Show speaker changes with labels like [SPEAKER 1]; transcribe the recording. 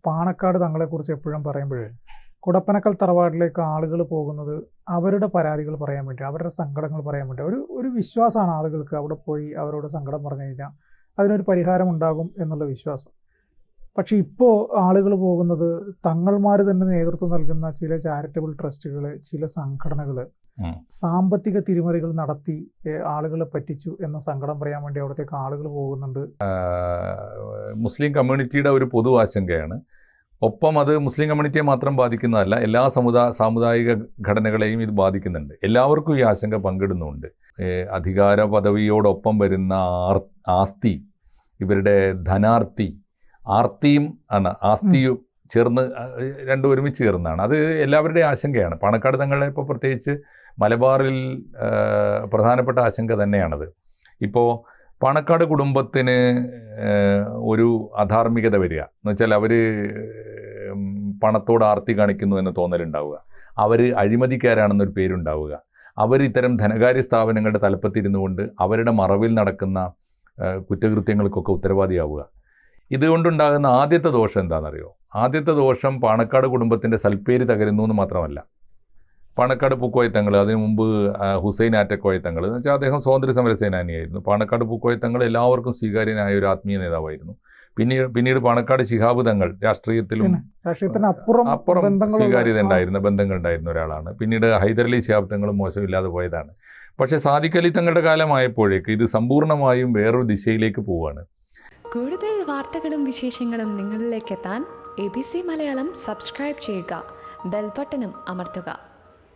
[SPEAKER 1] പാണക്കാട് തങ്ങളെക്കുറിച്ച് എപ്പോഴും പറയുമ്പോൾ കുടപ്പനക്കൽ തറവാട്ടിലേക്ക് ആളുകൾ പോകുന്നത് അവരുടെ പരാതികൾ പറയാൻ വേണ്ടി, അവരുടെ സങ്കടങ്ങൾ പറയാൻ വേണ്ടി. ഒരു വിശ്വാസമാണ് ആളുകൾക്ക് അവിടെ പോയി അവരോട് സങ്കടം പറഞ്ഞു കഴിഞ്ഞാൽ അതിനൊരു പരിഹാരം ഉണ്ടാകും എന്നുള്ള വിശ്വാസം. പക്ഷെ ഇപ്പോൾ ആളുകൾ പോകുന്നത് തങ്ങൾമാർ തന്നെ നേതൃത്വം നൽകുന്ന ചില ചാരിറ്റബിൾ ട്രസ്റ്റുകൾ, ചില സംഘടനകൾ സാമ്പത്തിക തിരിമറികൾ നടത്തി ആളുകളെ പറ്റിച്ചു എന്ന സങ്കടം പറയാൻ വേണ്ടി അവിടത്തേക്ക് ആളുകൾ പോകുന്നുണ്ട്.
[SPEAKER 2] മുസ്ലിം കമ്മ്യൂണിറ്റിയുടെ ഒരു പൊതു ആശങ്കയാണ്. ഒപ്പം അത് മുസ്ലിം കമ്മ്യൂണിറ്റിയെ മാത്രം ബാധിക്കുന്നതല്ല, എല്ലാ സാമുദായിക ഘടനകളെയും ഇത് ബാധിക്കുന്നുണ്ട്. എല്ലാവർക്കും ഈ ആശങ്ക പങ്കിടുന്നുണ്ട്. അധികാര പദവിയോടൊപ്പം വരുന്ന ആസ്തി, ഇവരുടെ ധനാർത്തി, ആർത്തിയും ആണ്, ആസ്തിയും ചേർന്ന് രണ്ടും ഒരുമിച്ച് ചേർന്നാണ്. അത് എല്ലാവരുടെയും ആശങ്കയാണ്. പാണക്കാട് തങ്ങളെ ഇപ്പോൾ പ്രത്യേകിച്ച് മലബാറിൽ പ്രധാനപ്പെട്ട ആശങ്ക തന്നെയാണത്. ഇപ്പോൾ പാണക്കാട് കുടുംബത്തിന് ഒരു അധാർമികത വരിക എന്ന് വെച്ചാൽ അവർ പണത്തോട് ആർത്തി കാണിക്കുന്നു എന്ന് തോന്നലുണ്ടാവുക, അവർ അഴിമതിക്കാരാണെന്നൊരു പേരുണ്ടാവുക, അവർ ഇത്തരം ധനകാര്യ സ്ഥാപനങ്ങളുടെ തലപ്പത്തിരുന്നു കൊണ്ട് അവരുടെ മറവിൽ നടക്കുന്ന കുറ്റകൃത്യങ്ങൾക്കൊക്കെ ഉത്തരവാദിയാവുക. ഇതുകൊണ്ടുണ്ടാകുന്ന ആദ്യത്തെ ദോഷം എന്താണെന്നറിയോ? ആദ്യത്തെ ദോഷം പാണക്കാട് കുടുംബത്തിൻ്റെ സൽപ്പേര് തകരുന്നു എന്ന് മാത്രമല്ല, പാണക്കാട് പൂക്കോയത്തങ്ങൾ, അതിനു മുമ്പ് ഹുസൈൻ ആറ്റക്കോയത്തങ്ങൾ എന്ന് വെച്ചാൽ അദ്ദേഹം സ്വാതന്ത്ര്യ സമര സേനാനിയായിരുന്നു. പാണക്കാട് പൂക്കോയത്തങ്ങൾ എല്ലാവർക്കും സ്വീകാര്യനായ ഒരു ആത്മീയ നേതാവായിരുന്നു. പിന്നീട് പാണക്കാട് ശിഹാബ് തങ്ങൾ രാഷ്ട്രീയത്തിലും അപ്പുറം സ്വീകാര്യത ഉണ്ടായിരുന്ന ബന്ധങ്ങൾ ഉണ്ടായിരുന്ന ഒരാളാണ്. പിന്നീട് ഹൈദരലി ശിഹാബ് തങ്ങളും മോശമില്ലാതെ പോയതാണ്. പക്ഷേ സാദിഖ് അലി തങ്ങളുടെ കാലമായപ്പോഴേക്ക് ഇത് സമ്പൂർണ്ണമായും വേറൊരു ദിശയിലേക്ക് പോവുകയാണ്.
[SPEAKER 3] കൂടുതൽ വാർത്തകളും വിശേഷങ്ങളും നിങ്ങളിലേക്ക് എത്താൻ ABC മലയാളം സബ്സ്ക്രൈബ് ചെയ്യുക, ബെൽ ബട്ടണും അമർത്തുക.